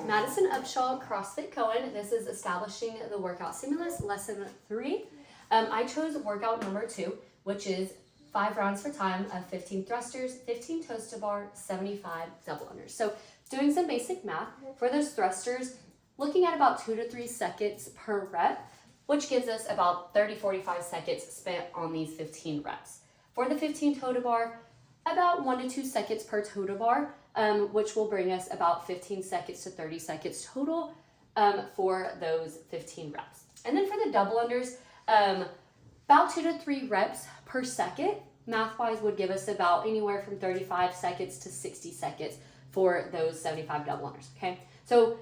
Madison Upshaw, CrossFit Kohen. This is establishing the workout stimulus, lesson 3. I chose workout number 2, which is 5 rounds for time of 15 thrusters, 15 toes to bar, 75 double unders. So doing some basic math for those thrusters, looking at about 2 to 3 seconds per rep, which gives us about 30-45 seconds spent on these 15 reps. For the 15 toe to bar, about 1 to 2 seconds per toe to bar, which will bring us about 15 seconds to 30 seconds total for those 15 reps. And then for the double unders, about 2 to 3 reps per second, math-wise would give us about anywhere from 35 seconds to 60 seconds for those 75 double unders, okay? So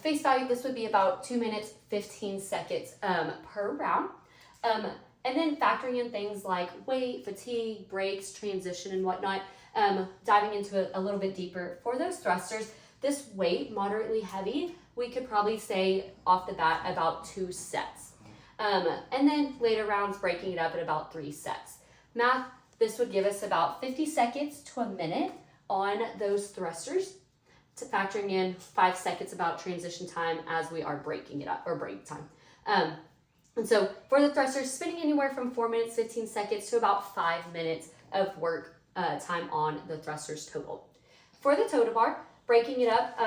face value, this would be about 2 minutes, 15 seconds per round. And then factoring in things like weight, fatigue, breaks, transition, and whatnot, diving into it a little bit deeper. For those thrusters, this weight, moderately heavy, we could probably say off the bat about 2 sets. And then later rounds, breaking it up at about 3 sets. Math, this would give us about 50 seconds to a minute on those thrusters, to factoring in 5 seconds about transition time as we are breaking it up, or break time. And so for the thrusters, spending anywhere from 4 minutes, 15 seconds to about 5 minutes of work time on the thrusters total. For the toe to bar, breaking it up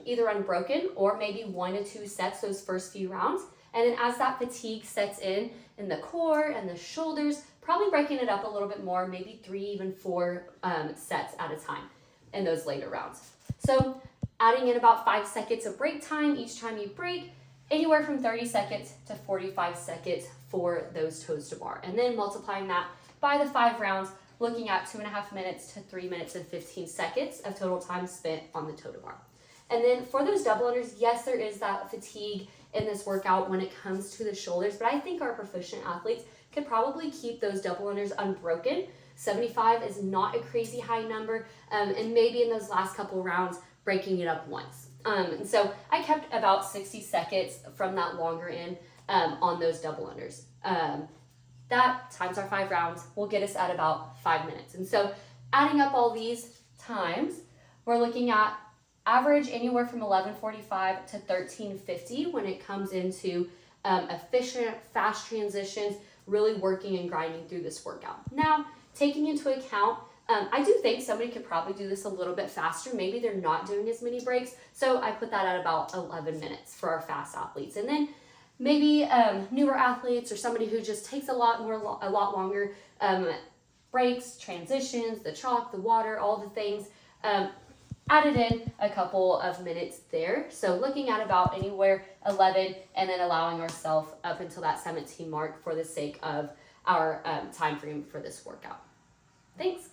either unbroken or maybe 1 to 2 sets those first few rounds. And then as that fatigue sets in the core and the shoulders, probably breaking it up a little bit more, maybe 3, even 4 sets at a time in those later rounds. So adding in about 5 seconds of break time each time you break, anywhere from 30 seconds to 45 seconds for those toes to bar. And then multiplying that by the 5 rounds, looking at 2.5 minutes to 3 minutes and 15 seconds of total time spent on the toe to bar. And then for those double unders, yes, there is that fatigue in this workout when it comes to the shoulders, but I think our proficient athletes could probably keep those double unders unbroken. 75 is not a crazy high number, and maybe in those last couple rounds, breaking it up once. And so I kept about 60 seconds from that longer end on those double unders. That times our 5 rounds will get us at about 5 minutes. And so adding up all these times, we're looking at average anywhere from 11:45 to 13:50 when it comes into efficient, fast transitions, really working and grinding through this workout. Now, taking into account, I do think somebody could probably do this a little bit faster. Maybe they're not doing as many breaks. So I put that at about 11 minutes for our fast athletes. And then maybe newer athletes or somebody who just takes a lot longer breaks, transitions, the chalk, the water, all the things, added in a couple of minutes there. So looking at about anywhere 11 and then allowing ourselves up until that 17 mark for the sake of our time frame for this workout. Thanks.